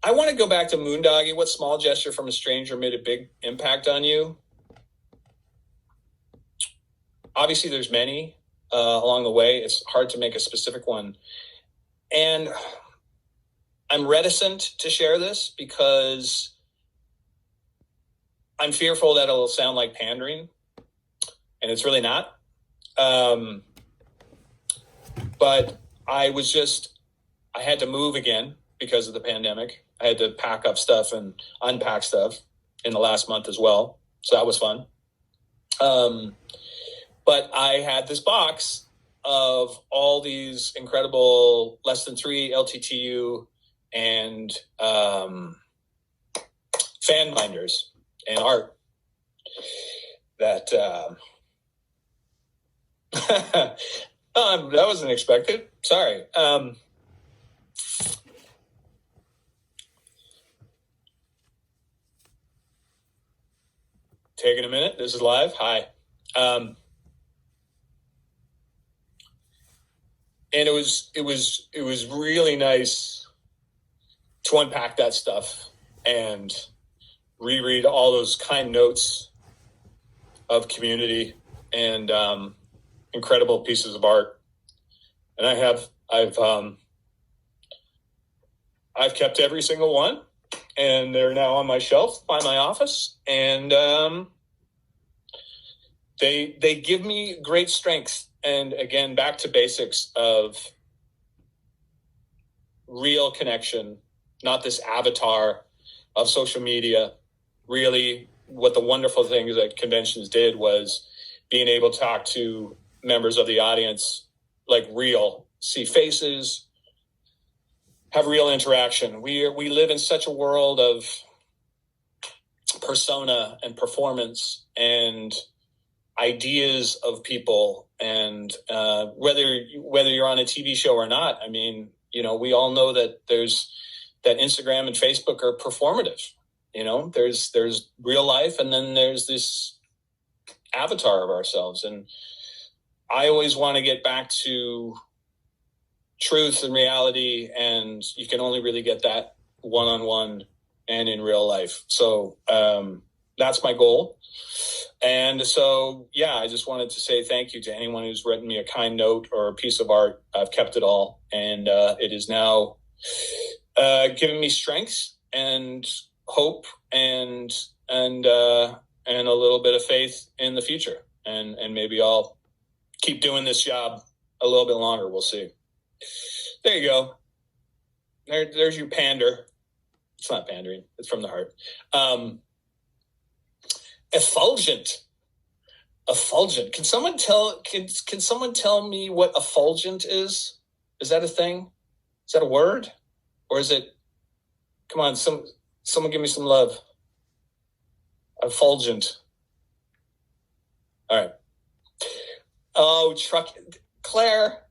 I want to go back to Moondoggy. What small gesture from a stranger made a big impact on you? Obviously, there's many along the way. It's hard to make a specific one. And I'm reticent to share this because I'm fearful that it'll sound like pandering, and it's really not. But I had to move again because of the pandemic. I had to pack up stuff and unpack stuff in the last month as well. So that was fun. But I had this box of all these incredible less than 3 LTTU and fan binders and art that that wasn't expected. Sorry. Taking a minute. This is live. Hi. And it was really nice to unpack that stuff and reread all those kind notes of community and incredible pieces of art. And I've kept every single one, and they're now on my shelf by my office, and they give me great strength. And again, back to basics of real connection, not this avatar of social media. Really, what the wonderful things that conventions did was being able to talk to members of the audience like real, see faces, have real interaction. We live in such a world of persona and performance and ideas of people, and whether you're on a TV show or not, I mean, we all know that that Instagram and Facebook are performative. There's real life, and then there's this avatar of ourselves. And I always want to get back to truth and reality, and you can only really get that one-on-one and in real life. So that's my goal. And so, yeah, I just wanted to say thank you to anyone who's written me a kind note or a piece of art. I've kept it all, and it is now giving me strength and hope and a little bit of faith in the future. And maybe I'll keep doing this job a little bit longer. We'll see. There you go. There's your pander. It's not pandering. It's from the heart. Effulgent. Can someone tell me what effulgent is? Is that a thing? Is that a word? Or is it, come on, someone give me some love. Effulgent. All right. Oh, Claire,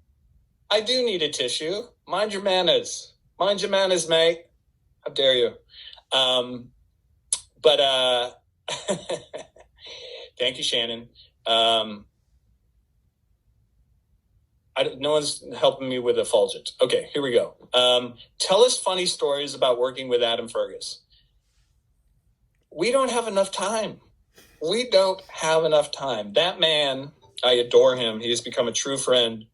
I do need a tissue. Mind your manners. Mind your manners, mate. How dare you? Thank you, Shannon. No one's helping me with effulgent. Okay, here we go. Tell us funny stories about working with Adam Fergus. We don't have enough time. That man, I adore him. He has become a true friend.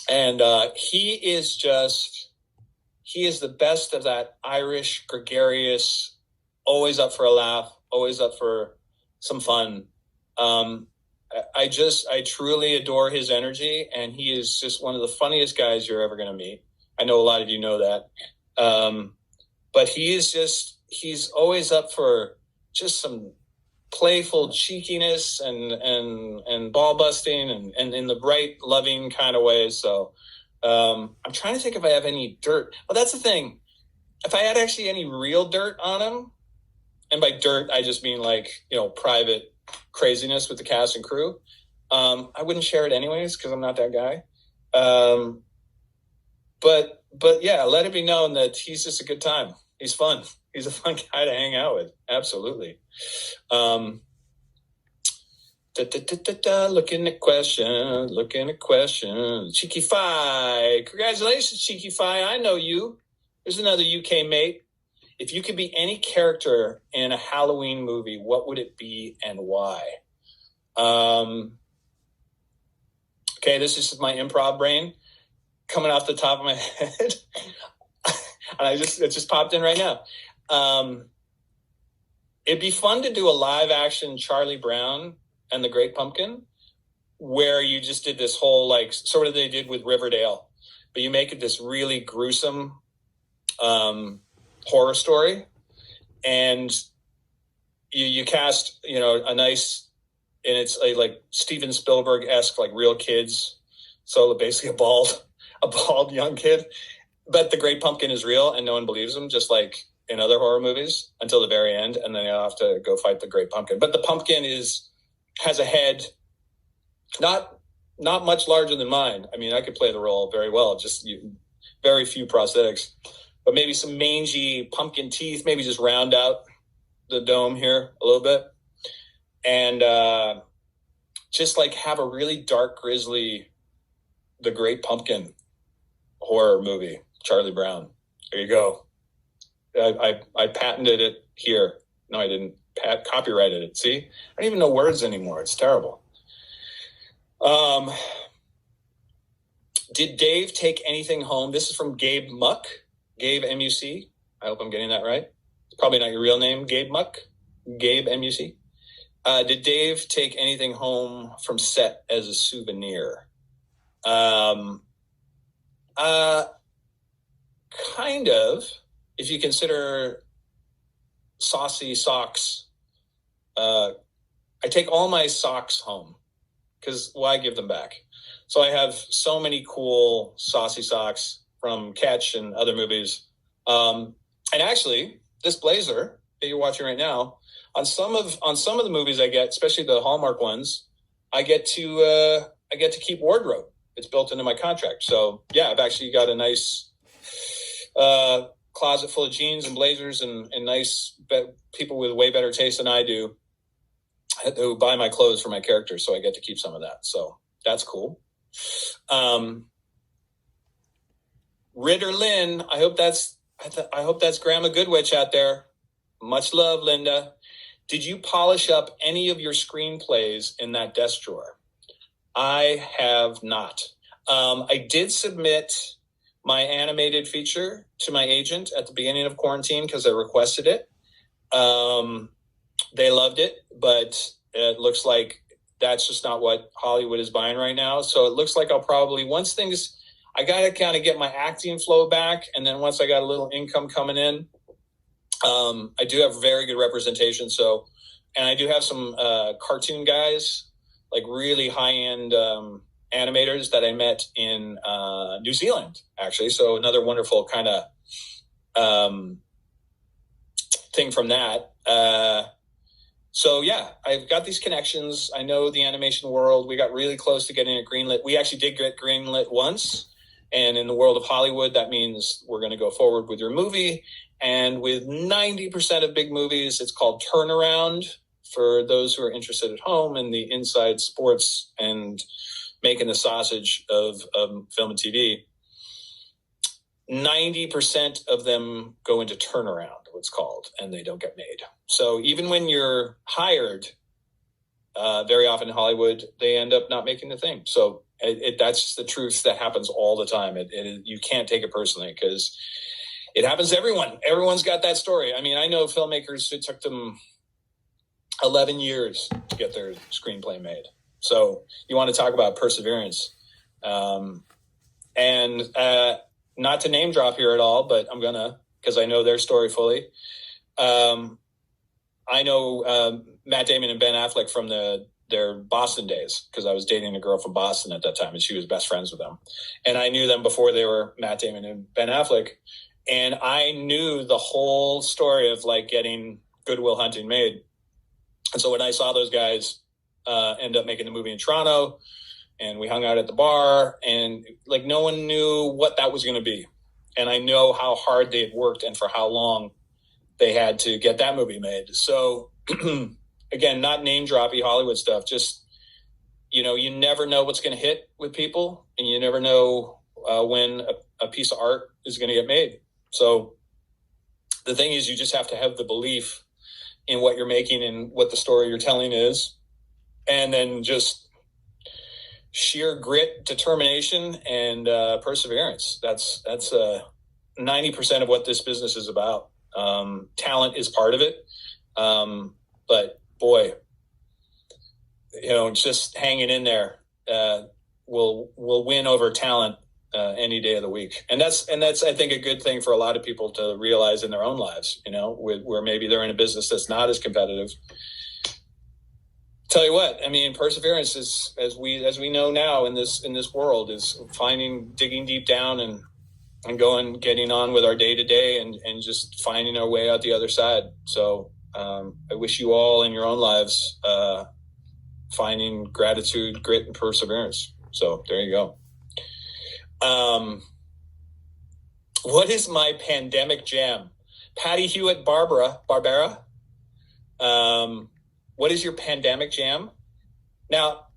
And he is the best of that Irish, gregarious, always up for a laugh, always up for some fun. I truly adore his energy, and he is just one of the funniest guys you're ever going to meet. I know a lot of you know that. But he's always up for just some playful cheekiness and ball busting and in the right, loving kind of way. So I'm trying to think if I have any dirt. Well, that's the thing. If I had actually any real dirt on him, and by dirt, I just mean private craziness with the cast and crew, I wouldn't share it anyways because I'm not that guy. But yeah, let it be known that he's just a good time. He's fun. He's a fun guy to hang out with. Absolutely. Looking at question. Cheeky Fi. Congratulations, Cheeky Fi. I know you. Here's another UK mate. If you could be any character in a Halloween movie, what would it be and why? Okay, this is just my improv brain coming off the top of my head. And it just popped in right now. It'd be fun to do a live action Charlie Brown and the Great Pumpkin, where you just did this whole, like, sort of they did with Riverdale, but you make it this really gruesome horror story, and you cast, a nice, and it's like Steven Spielberg-esque, like real kids. So basically a bald young kid, but the Great Pumpkin is real and no one believes him, just like in other horror movies, until the very end. And then you'll have to go fight the Great Pumpkin. But the pumpkin has a head, not much larger than mine. I mean, I could play the role very well, just very few prosthetics, but maybe some mangy pumpkin teeth, maybe just round out the dome here a little bit. And just like have a really dark, grisly, the Great Pumpkin horror movie, Charlie Brown. There you go. I patented it here. No, I didn't. Copyrighted it. See? I don't even know words anymore. It's terrible. Did Dave take anything home? This is from Gabe Muck. Gabe M-U-C. I hope I'm getting that right. It's probably not your real name, Gabe Muck. Gabe M-U-C. Did Dave take anything home from set as a souvenir? Kind of, if you consider saucy socks. I take all my socks home because why give them back? So I have so many cool saucy socks from Catch and other movies. And actually, this blazer that you're watching right now, on some of the movies I get, especially the Hallmark ones, I get to keep wardrobe. It's built into my contract. So yeah, I've actually got a nice closet full of jeans and blazers and nice people with way better taste than I do who buy my clothes for my characters. So I get to keep some of that. So that's cool. Ritter Lynn, I hope that's Grandma Goodwitch out there. Much love, Linda. Did you polish up any of your screenplays in that desk drawer? I have not. I did submit my animated feature to my agent at the beginning of quarantine because I requested it. They loved it, but it looks like that's just not what Hollywood is buying right now. So it looks like I'll probably, I got to kind of get my acting flow back. And then once I got a little income coming in, I do have very good representation. So, and I do have some cartoon guys, like really high-end animators that I met in New Zealand, actually. So another wonderful kind of thing from that. So yeah, I've got these connections. I know the animation world. We got really close to getting it greenlit. We actually did get greenlit once. And in the world of Hollywood, that means we're going to go forward with your movie. And with 90% of big movies, it's called turnaround. For those who are interested at home in the inside sports and making the sausage of film and TV, 90% of them go into turnaround, what's called, and they don't get made. So even when you're hired, very often in Hollywood, they end up not making the thing. So that's the truth that happens all the time. You can't take it personally because it happens to everyone. Everyone's got that story. I mean, I know filmmakers who took them 11 years to get their screenplay made. So you want to talk about perseverance. And not to name drop here at all, but I'm going to, because I know their story fully. I know Matt Damon and Ben Affleck from their Boston days, because I was dating a girl from Boston at that time, and she was best friends with them. And I knew them before they were Matt Damon and Ben Affleck. And I knew the whole story of like getting Good Will Hunting made. And so when I saw those guys end up making the movie in Toronto, and we hung out at the bar, and like no one knew what that was going to be. And I know how hard they had worked and for how long they had to get that movie made. So again, not name droppy Hollywood stuff, just, you never know what's going to hit with people, and you never know when a piece of art is going to get made. So the thing is, you just have to have the belief in what you're making and what the story you're telling is, and then just sheer grit, determination, and perseverance. That's 90% of what this business is about. Talent is part of it, but boy, just hanging in there will win over talent any day of the week. And that's I think a good thing for a lot of people to realize in their own lives. Where maybe they're in a business that's not as competitive. Tell you what, I mean, perseverance is, as we know now in this world, is digging deep down and getting on with our day to day and just finding our way out the other side. So I wish you all in your own lives finding gratitude, grit, and perseverance. So there you go. What is my pandemic jam? Patty Hewitt Barbara. What is your pandemic jam? Now,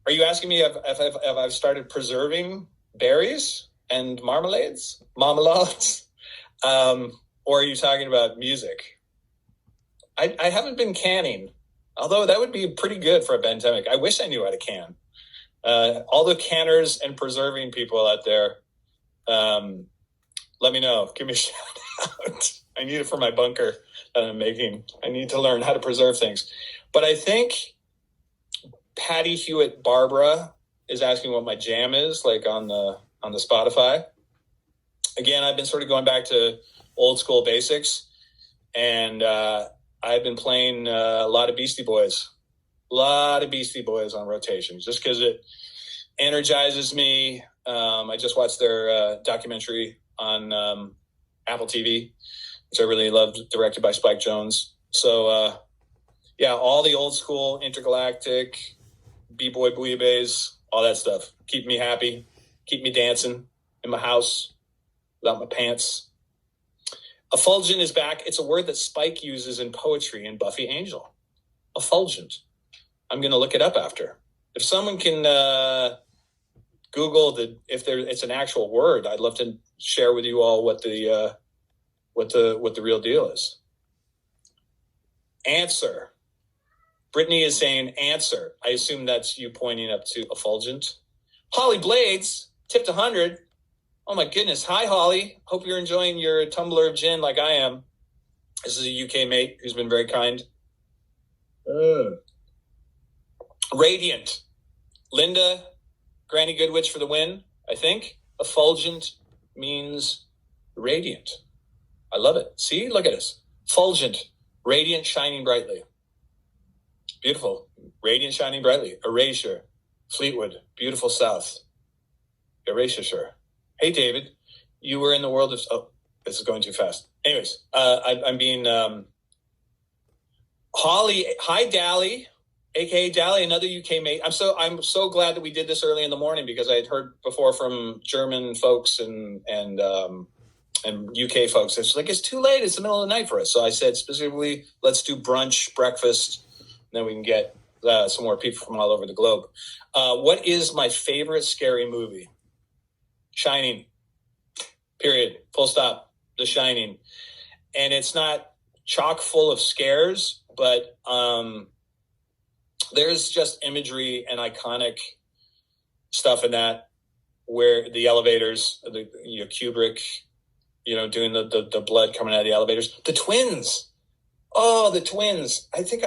are you asking me if I've started preserving berries and marmalades? Or are you talking about music? I haven't been canning, although that would be pretty good for a pandemic. I wish I knew how to can. All the canners and preserving people out there, let me know. Give me a shout out. I need it for my bunker that I'm making. I need to learn how to preserve things. But I think Patty Hewitt Barbara is asking what my jam is, like on the Spotify. Again, I've been sort of going back to old school basics, and I've been playing a lot of Beastie Boys on rotation, just because it energizes me. I just watched their documentary on Apple TV, which I really loved, directed by Spike Jonze. So, all the old school Intergalactic, B-Boy Bouillabaisse, all that stuff. Keep me happy, keep me dancing in my house without my pants. Effulgent is back. It's a word that Spike uses in poetry in Buffy Angel. Effulgent. I'm going to look it up after. If someone can Google it's an actual word, I'd love to share with you all what the real deal is. Answer. Brittany is saying answer. I assume that's you pointing up to effulgent. Holly Blades tipped 100. Oh my goodness. Hi, Holly. Hope you're enjoying your tumbler of gin like I am. This is a UK mate who's been very kind. Radiant. Linda, Granny Goodwitch for the win, I think. Effulgent means radiant. I love it. See, look at us. Fulgent, radiant, shining brightly. Beautiful. Radiant, shining brightly. Erasure, Fleetwood, beautiful South. Erasure. Hey, David, you were in the world of... Oh, this is going too fast. Anyways, I'm being... Holly, hi, Dally, aka Dally, another UK mate. I'm so glad that we did this early in the morning, because I had heard before from German folks and UK folks. It's like, it's too late. It's the middle of the night for us. So I said specifically, let's do brunch, breakfast, and then we can get some more people from all over the globe. What is my favorite scary movie? Shining. Period. Full stop. The Shining. And it's not chock full of scares, but there's just imagery and iconic stuff in that, where the elevators, Kubrick, doing the blood coming out of the elevators. The twins. Oh, the twins. I think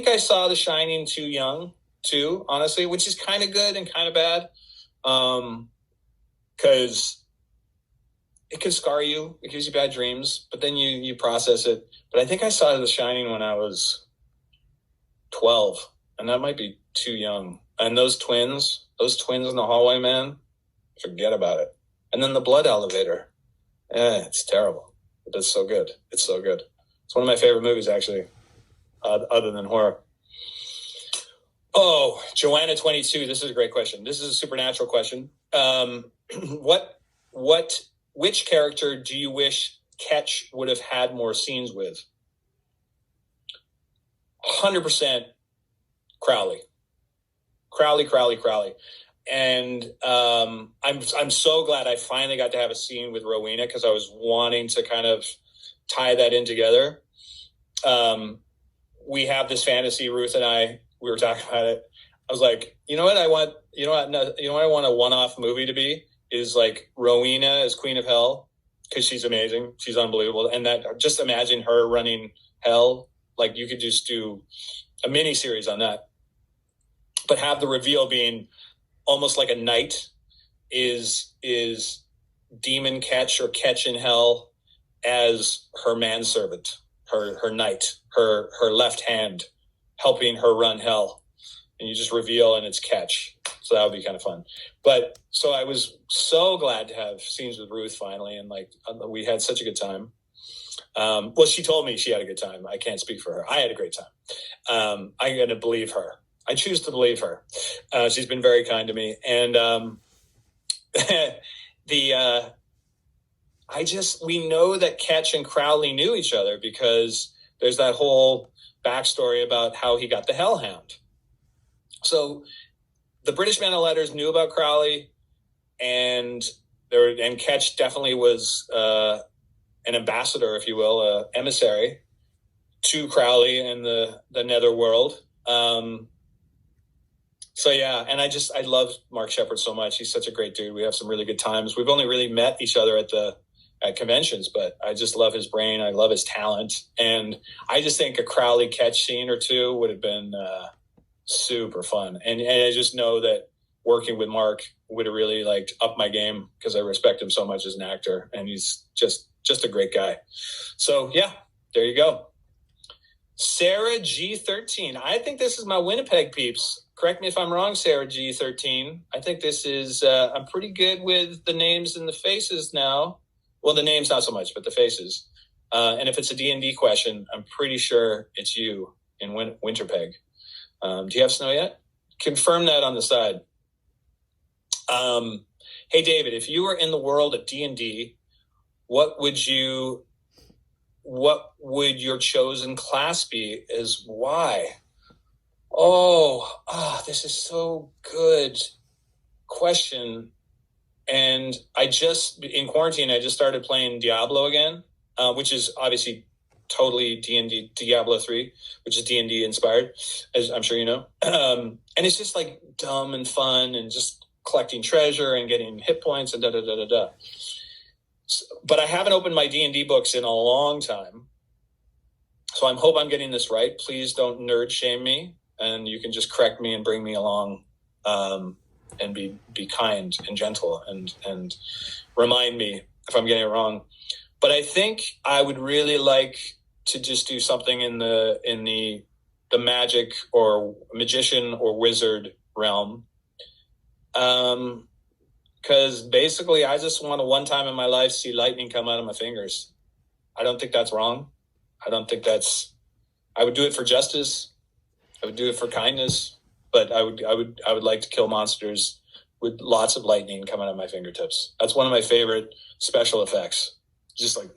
I saw The Shining too young, too, honestly, which is kind of good and kind of bad. Because it can scar you. It gives you bad dreams, but then you process it. But I think I saw The Shining when I was 12, and that might be too young. And those twins in the hallway, man, forget about it. And then the blood elevator. It's terrible, but it's so good. It's so good. It's one of my favorite movies, actually, other than horror. Oh, Joanna 22. This is a great question. This is a supernatural question. Which character do you wish Ketch would have had more scenes with? 100% Crowley. Crowley. I'm so glad I finally got to have a scene with Rowena, because I was wanting to kind of tie that in together. We have this fantasy, Ruth and I, we were talking about it. I was like, you know what I want? You know what I want a one-off movie to be is like Rowena as Queen of Hell, because she's amazing, she's unbelievable, and that just imagine her running hell. Like you could just do a mini series on that, but have the reveal being almost like a knight is demon Ketch or Ketch in hell as her manservant, her knight, her left hand, helping her run hell, and you just reveal and it's Ketch. So that would be kind of fun. But so I was so glad to have scenes with Ruth finally, and like we had such a good time. Well, she told me she had a good time. I can't speak for her. I had a great time. I'm going to believe her. I choose to believe her. She's been very kind to me. And we know that Ketch and Crowley knew each other because there's that whole backstory about how he got the Hellhound. So the British Men of Letters knew about Crowley, and Ketch definitely was an ambassador, if you will, an emissary to Crowley and the netherworld. So yeah, and I love Mark Shepard so much. He's such a great dude. We have some really good times. We've only really met each other at conventions, but I just love his brain. I love his talent, and I just think a Crowley Ketch scene or two would have been super fun. And I just know that working with Mark would have really like upped my game, because I respect him so much as an actor, and he's just a great guy. So yeah, there you go. Sarah G13. I think this is my Winnipeg peeps. Correct me if I'm wrong, Sarah G13. I think this is, I'm pretty good with the names and the faces now. Well, the names not so much, but the faces. And if it's a D&D question, I'm pretty sure it's you in Winterpeg. Do you have snow yet? Confirm that on the side. Hey, David, if you were in the world of D&D, what would your chosen class be? Is why? This is so good question. And in quarantine, I just started playing Diablo again, which is obviously totally D&D, Diablo 3, which is D&D inspired, as I'm sure you know. And it's just like dumb and fun and just collecting treasure and getting hit points and da-da-da-da-da. But I haven't opened my D&D books in a long time. So I hope I'm getting this right. Please don't nerd shame me. And you can just correct me and bring me along, and be kind and gentle and remind me if I'm getting it wrong. But I think I would really like to just do something in the magic or magician or wizard realm. Because basically I just want to one time in my life see lightning come out of my fingers. I don't think that's wrong. I would do it for justice. I would do it for kindness, but I would like to kill monsters with lots of lightning coming out of my fingertips. That's one of my favorite special effects. Just like,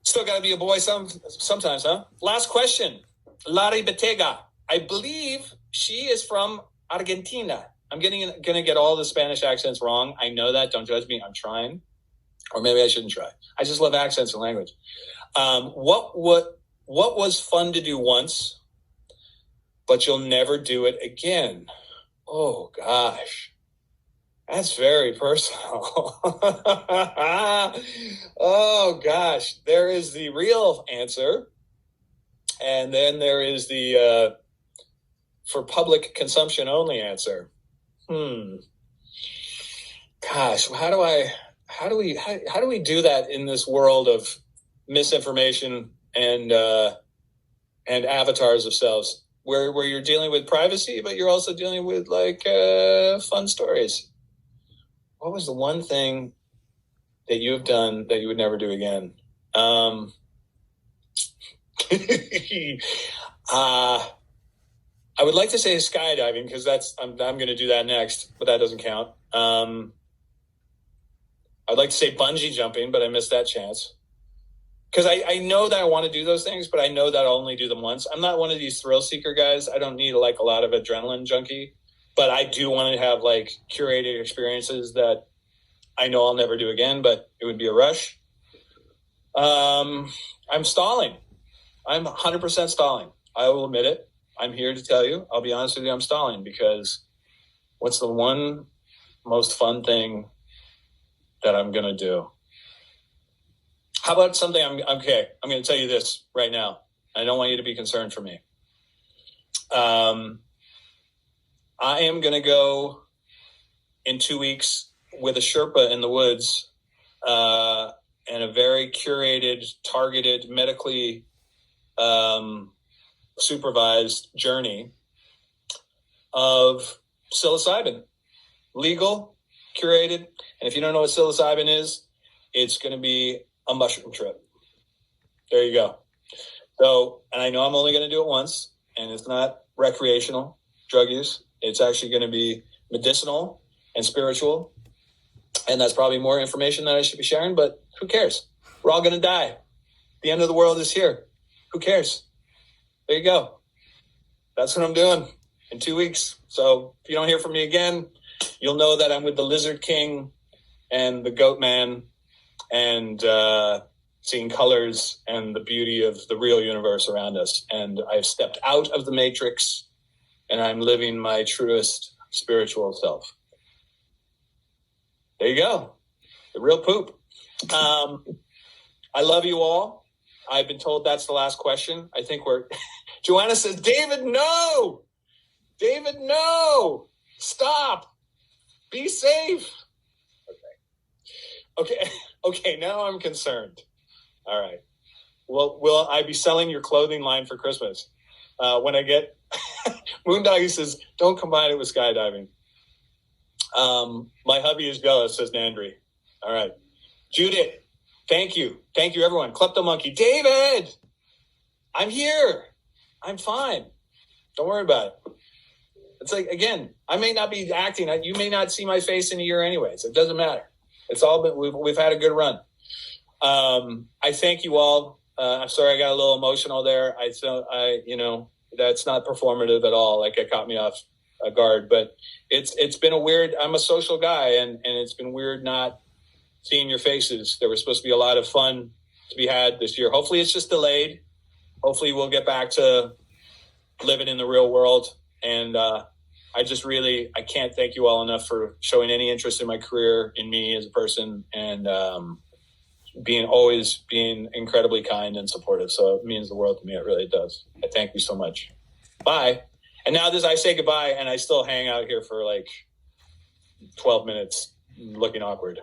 still got to be a boy sometimes, huh? Last question. Lari Betega. I believe she is from Argentina. I'm going to get all the Spanish accents wrong. I know that. Don't judge me. I'm trying. Or maybe I shouldn't try. I just love accents and language. What was fun to do once, but you'll never do it again? Oh, gosh. That's very personal. Oh, gosh. There is the real answer. And then there is the for public consumption only answer. Gosh, how do we do that in this world of misinformation and avatars of selves, where you're dealing with privacy, but you're also dealing with like fun stories? What was the one thing that you have done that you would never do again? I would like to say skydiving, because I'm going to do that next, but that doesn't count. I'd like to say bungee jumping, but I missed that chance. because I know that I want to do those things, but I know that I'll only do them once. I'm not one of these thrill seeker guys. I don't need like a lot of adrenaline junkie, but I do want to have like curated experiences that I know I'll never do again, but it would be a rush. I'm stalling. I'm 100% stalling. I will admit it. I'm here to tell you. I'll be honest with you. I'm stalling because what's the one most fun thing that I'm going to do? How about something okay. I'm going to tell you this right now. I don't want you to be concerned for me. I am going to go in 2 weeks with a Sherpa in the woods and a very curated, targeted, medically supervised journey of psilocybin. Legal, curated. And if you don't know what psilocybin is, it's going to be a mushroom trip. There you go. So, and I know I'm only going to do it once, and it's not recreational drug use. It's actually going to be medicinal and spiritual. And that's probably more information that I should be sharing, but who cares? We're all going to die. The end of the world is here. Who cares? There you go. That's what I'm doing in 2 weeks. So if you don't hear from me again, you'll know that I'm with the Lizard King and the Goat Man and seeing colors and the beauty of the real universe around us. And I've stepped out of the matrix and I'm living my truest spiritual self. There you go. The real poop. I love you all. I've been told that's the last question. I think Joanna says, David, no! David, no! Stop! Be safe! Okay, now I'm concerned. All right. Well, will I be selling your clothing line for Christmas? When I get... Moondoggy says, don't combine it with skydiving. My hubby is jealous, says Nandri. All right. Judith, thank you. Thank you, everyone. Klepto Monkey. David! I'm here. I'm fine. Don't worry about it. It's like, again, I may not be acting. You may not see my face in a year anyways. It doesn't matter. It's all been, we've had a good run. I thank you all. I'm sorry I got a little emotional there. That's not performative at all. Like, it caught me off guard, but it's been a weird, I'm a social guy and it's been weird not seeing your faces. There was supposed to be a lot of fun to be had this year. Hopefully it's just delayed. Hopefully we'll get back to living in the real world. And I can't thank you all enough for showing any interest in my career, in me as a person, and always being incredibly kind and supportive. So it means the world to me. It really does. I thank you so much. Bye. And now I say goodbye, and I still hang out here for like 12 minutes looking awkward.